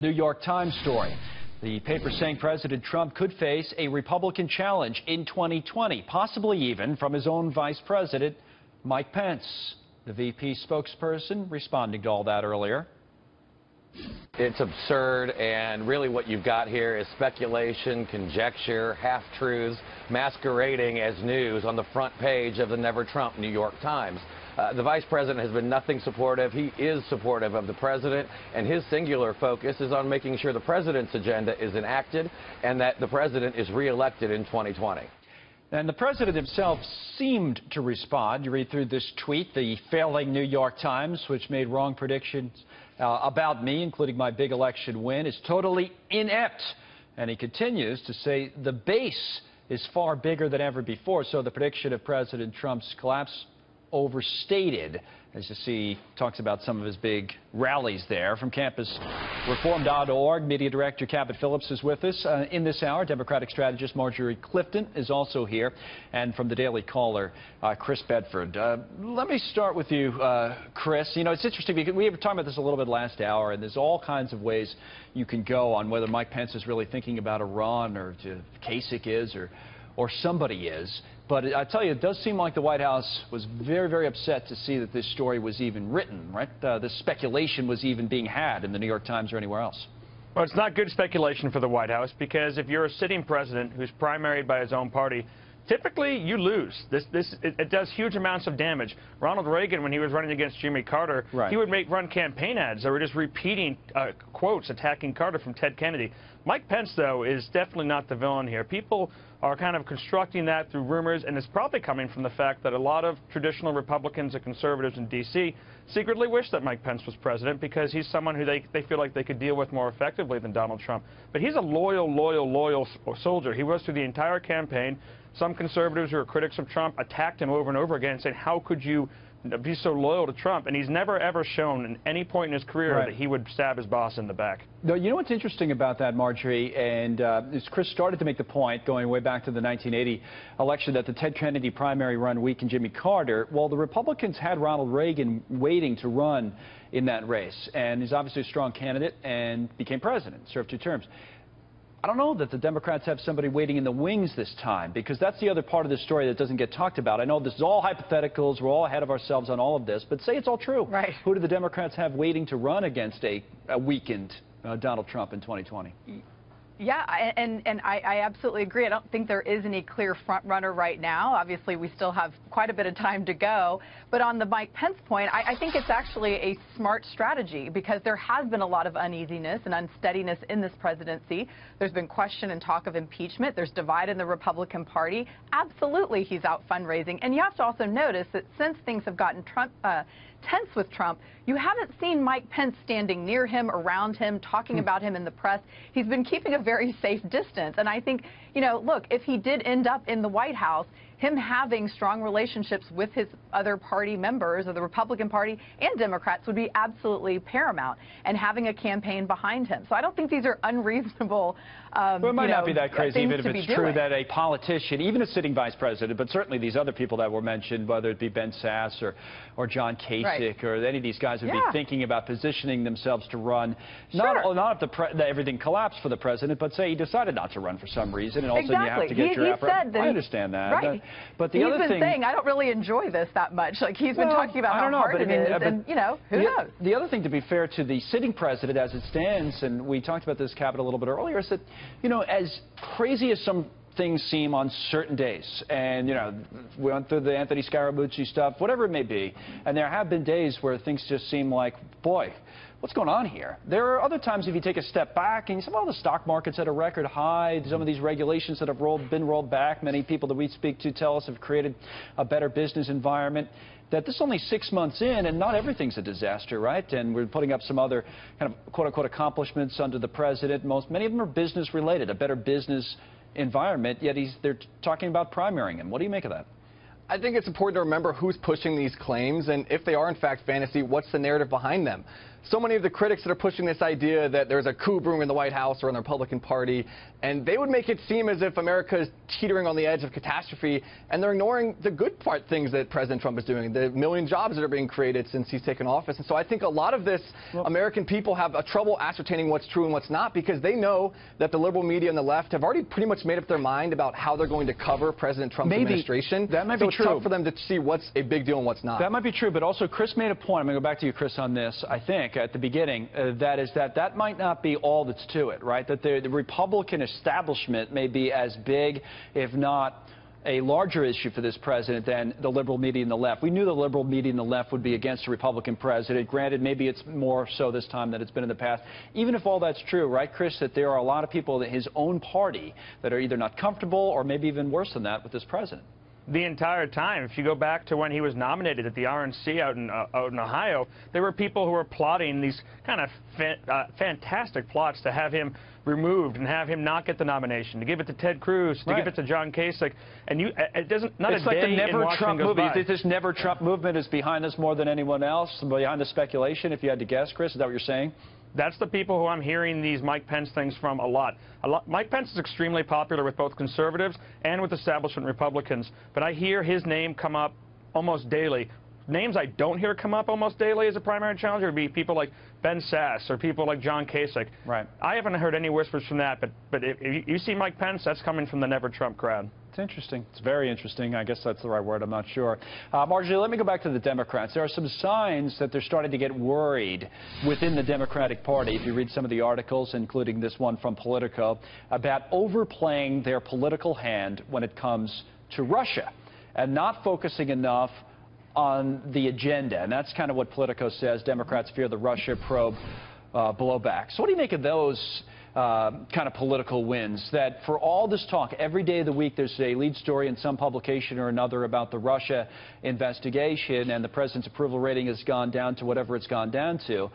New York Times story. The paper saying President Trump could face a Republican challenge in 2020, possibly even from his own Vice President, Mike Pence. The VP spokesperson responding to all that earlier. It's absurd, and really what you've got here is speculation, conjecture, half-truths, masquerading as news on the front page of the Never Trump New York Times. The vice president has been nothing supportive. He is supportive of the president, and his singular focus is on making sure the president's agenda is enacted and that the president is reelected in 2020. And the president himself seemed to respond. You read through this tweet, the failing New York Times, which made wrong predictions about me, including my big election win, is totally inept. And he continues to say the base is far bigger than ever before. So the prediction of President Trump's collapse overstated. As you see, talks about some of his big rallies there. From campusreform.org, Media Director Cabot Phillips is with us in this hour. Democratic strategist Marjorie Clifton is also here. And from the Daily Caller, Chris Bedford. Let me start with you, Chris. You know, it's interesting because we were talking about this a little bit last hour, and there's all kinds of ways you can go on whether Mike Pence is really thinking about a run, or Kasich is, or somebody is. But I tell you, it does seem like the White House was very, very upset to see that this story was even written, right? This speculation was even being had in the New York Times or anywhere else. Well, it's not good speculation for the White House, because if you're a sitting president who's primaried by his own party, typically you lose. It does huge amounts of damage. Ronald Reagan, when he was running against Jimmy Carter, right, he would run campaign ads that were just repeating quotes attacking Carter from Ted Kennedy. Mike Pence, though, is definitely not the villain here. People are kind of constructing that through rumors, and it's probably coming from the fact that a lot of traditional Republicans and conservatives in D.C. secretly wish that Mike Pence was president, because he's someone who they feel like they could deal with more effectively than Donald Trump. But he's a loyal soldier. He was through the entire campaign. Some conservatives who are critics of Trump attacked him over and over again, saying, how could you be so loyal to Trump? And he's never, ever shown in any point in his career that he would stab his boss in the back. No, you know what's interesting about that, Marjorie, and as Chris started to make the point, going way back to the 1980 election, that the Ted Kennedy primary run weakened Jimmy Carter. Well, the Republicans had Ronald Reagan waiting to run in that race, and he's obviously a strong candidate and became president, served 2 terms. I don't know that the Democrats have somebody waiting in the wings this time, because that's the other part of the story that doesn't get talked about. I know this is all hypotheticals. We're all ahead of ourselves on all of this. But say it's all true. Right. Who do the Democrats have waiting to run against a weakened Donald Trump in 2020? Yeah, and I absolutely agree. I don't think there is any clear front runner right now. Obviously, we still have quite a bit of time to go. But on the Mike Pence point, I think it's actually a smart strategy, because there has been a lot of uneasiness and unsteadiness in this presidency. There's been question and talk of impeachment. There's divide in the Republican Party. Absolutely, he's out fundraising. And you have to also notice that since things have gotten tense with Trump, you haven't seen Mike Pence standing near him, around him, talking about him in the press. He's been keeping a very safe distance. And I think, you know, look, if he did end up in the White House, him having strong relationships with his other party members of the Republican Party and Democrats would be absolutely paramount, and having a campaign behind him. So I don't think these are unreasonable well, it might not be that crazy, even if it's true that a politician, even a sitting vice president, but certainly these other people that were mentioned, whether it be Ben Sasse or John Kasich or any of these guys would be thinking about positioning themselves to run. Not if everything collapsed for the president, but say he decided not to run for some reason, and all of a sudden you have to get your effort. I understand that. Right. But the he's other been thing, saying, I don't really enjoy this that much. Like, he's been talking about how hard it is, and, you know, who knows? The other thing, to be fair to the sitting president as it stands, and we talked about this, Cabot, a little bit earlier, is that, you know, as crazy as some things seem on certain days, and, you know, we went through the Anthony Scaramucci stuff, whatever it may be, and there have been days where things just seem like, boy, what's going on here? There are other times if you take a step back and you say, well, the stock market's at a record high, some of these regulations that have been rolled back, many people that we speak to tell us have created a better business environment, that this is only 6 months in, and not everything's a disaster, right? And we're putting up some other kind of quote-unquote accomplishments under the president. Many of them are business-related, a better business environment, yet they're talking about primarying him. What do you make of that? I think it's important to remember who's pushing these claims, and if they are in fact fantasy, what's the narrative behind them. so many of the critics that are pushing this idea that there's a coup brewing in the White House or in the Republican Party, and they would make it seem as if America is teetering on the edge of catastrophe, and they're ignoring the good things that President Trump is doing, the 1 million jobs that are being created since he's taken office. And so I think a lot of this, American people have a trouble ascertaining what's true and what's not, because they know that the liberal media and the left have already pretty much made up their mind about how they're going to cover President Trump's administration. That might so be it's true. tough for them to see what's a big deal and what's not. That might be true, but also Chris made a point. I'm going to go back to you, Chris, on this, I think, at the beginning. That might not be all that's to it, right? That the Republican establishment may be as big, if not a larger issue for this president than the liberal media and the left. We knew the liberal media and the left would be against a Republican president. Granted, maybe it's more so this time than it's been in the past. Even if all that's true, right, Chris, that there are a lot of people in his own party that are either not comfortable or maybe even worse than that with this president. The entire time, if you go back to when he was nominated at the RNC out in Ohio, there were people who were plotting these kind of fantastic plots to have him removed and have him not get the nomination, to give it to Ted Cruz, to give it to John Kasich, and it doesn't. It's like the Never Trump movement. This Never Trump movement is behind this more than anyone else, behind the speculation. If you had to guess, Chris, is that what you're saying? That's the people who I'm hearing these Mike Pence things from a lot. Mike Pence is extremely popular with both conservatives and with establishment Republicans, but I hear his name come up almost daily. Names I don't hear come up almost daily as a primary challenger would be people like Ben Sass or people like John Kasich. Right. I haven't heard any whispers from that, but if you see Mike Pence, that's coming from the Never Trump crowd. It's interesting. It's very interesting. I guess that's the right word. I'm not sure. Marjorie, let me go back to the Democrats. There are some signs that they're starting to get worried within the Democratic Party, if you read some of the articles, including this one from Politico, about overplaying their political hand when it comes to Russia and not focusing enough on the agenda. And that's kind of what Politico says. Democrats fear the Russia probe blowback. So what do you make of those kind of political wins, that for all this talk, every day of the week there's a lead story in some publication or another about the Russia investigation, and the president's approval rating has gone down to whatever it's gone down to,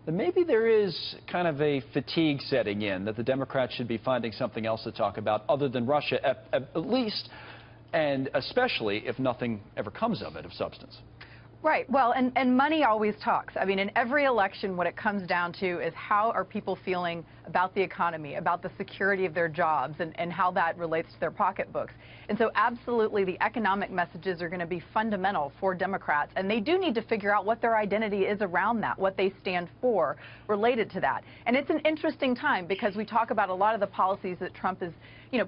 then maybe there is kind of a fatigue setting in, that the Democrats should be finding something else to talk about other than Russia, at least, and especially if nothing ever comes of it of substance. Right. Well, and money always talks. I mean, in every election, what it comes down to is how are people feeling about the economy, about the security of their jobs, and how that relates to their pocketbooks. And so absolutely the economic messages are going to be fundamental for Democrats, and they do need to figure out what their identity is around that, what they stand for related to that. And it's an interesting time because we talk about a lot of the policies that Trump is,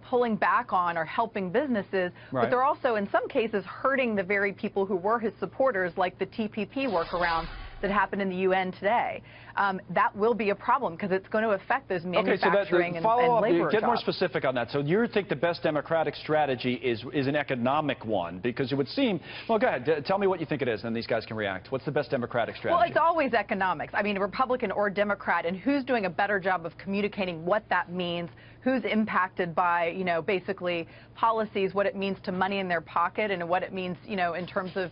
pulling back on or helping businesses, but they're also in some cases hurting the very people who were his supporters, like the TPP workaround that happened in the UN today. That will be a problem because it's going to affect those manufacturing and labor Get jobs. more specific on that. So you think the best Democratic strategy is an economic one? Because it would seem, well, go ahead, tell me what you think it is, and then these guys can react. What's the best Democratic strategy? Well, it's always economics. I mean, Republican or Democrat, and who's doing a better job of communicating what that means, who's impacted by, basically policies, what it means to money in their pocket, and what it means, in terms of,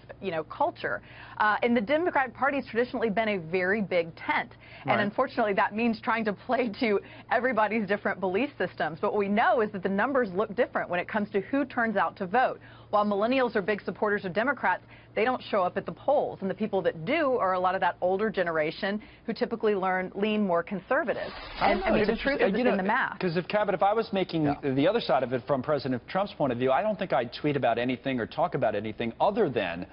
culture. And the Democratic Party has traditionally been a very big tent. And unfortunately, that means trying to play to everybody's different belief systems. But what we know is that the numbers look different when it comes to who turns out to vote. While millennials are big supporters of Democrats, they don't show up at the polls. And the people that do are a lot of that older generation who typically lean more conservative. And I mean, the truth is it's in the math. Because Cabot, if I was making the other side of it from President Trump's point of view, I don't think I'd tweet about anything or talk about anything other than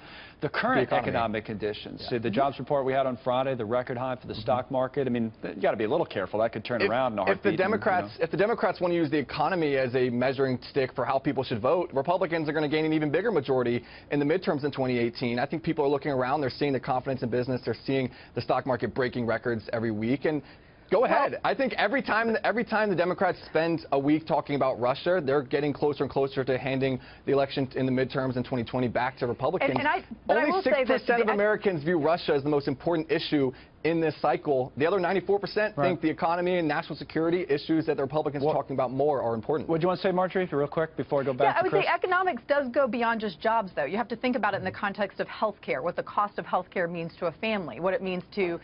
the current economic conditions. The jobs report we had on Friday, the record high for the stock market. I mean, you got to be a little careful. That could turn around in a heartbeat. If the Democrats want to use the economy as a measuring stick for how people should vote, Republicans are going to gain an even bigger majority in the midterms in 2018. I think people are looking around. They're seeing the confidence in business. They're seeing the stock market breaking records every week. And go ahead. I think every time the Democrats spend a week talking about Russia, they're getting closer and closer to handing the election in the midterms in 2020 back to Republicans. Only 6% of Americans view Russia as the most important issue in this cycle. The other 94% think the economy and national security issues that the Republicans are talking about more are important. What do you want to say, Marjorie, real quick, before I go back to Chris? I would say economics does go beyond just jobs, though. You have to think about it in the context of health care, what the cost of health care means to a family, what it means to,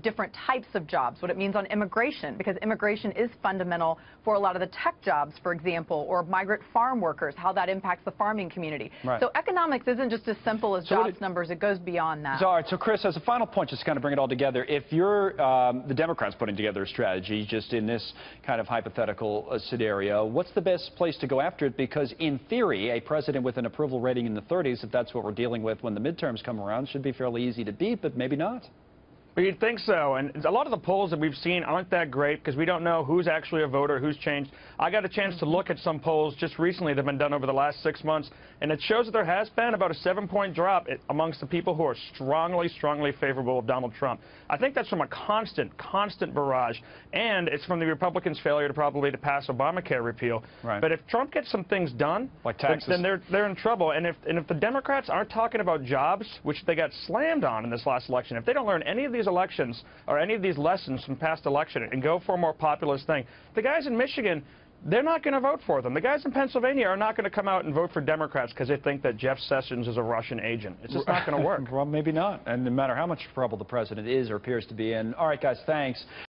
different types of jobs, what it means on immigration, because immigration is fundamental for a lot of the tech jobs, for example, or migrant farm workers, how that impacts the farming community. So economics isn't just as simple as jobs numbers. It goes beyond that. All right, so Chris, as a final point, just to kind of bring it all together, together. If you're the Democrats putting together a strategy, just in this kind of hypothetical scenario, what's the best place to go after it? Because in theory, a president with an approval rating in the 30s, if that's what we're dealing with when the midterms come around, should be fairly easy to beat, but maybe not. Well, you'd think so, and a lot of the polls that we've seen aren't that great because we don't know who's actually a voter, who's changed. I got a chance to look at some polls just recently that have been done over the last 6 months, and it shows that there has been about a 7-point drop amongst the people who are strongly, strongly favorable of Donald Trump. I think that's from a constant barrage, and it's from the Republicans' failure to pass Obamacare repeal. Right. But if Trump gets some things done, like taxes, then they're in trouble. And if the Democrats aren't talking about jobs, which they got slammed on in this last election, if they don't learn any of these elections or any of these lessons from past election and go for a more populist thing, the guys in Michigan, they're not going to vote for them. The guys in Pennsylvania are not going to come out and vote for Democrats because they think that Jeff Sessions is a Russian agent. It's just not going to work. Well, maybe not. And no matter how much trouble the president is or appears to be in. All right, guys, thanks.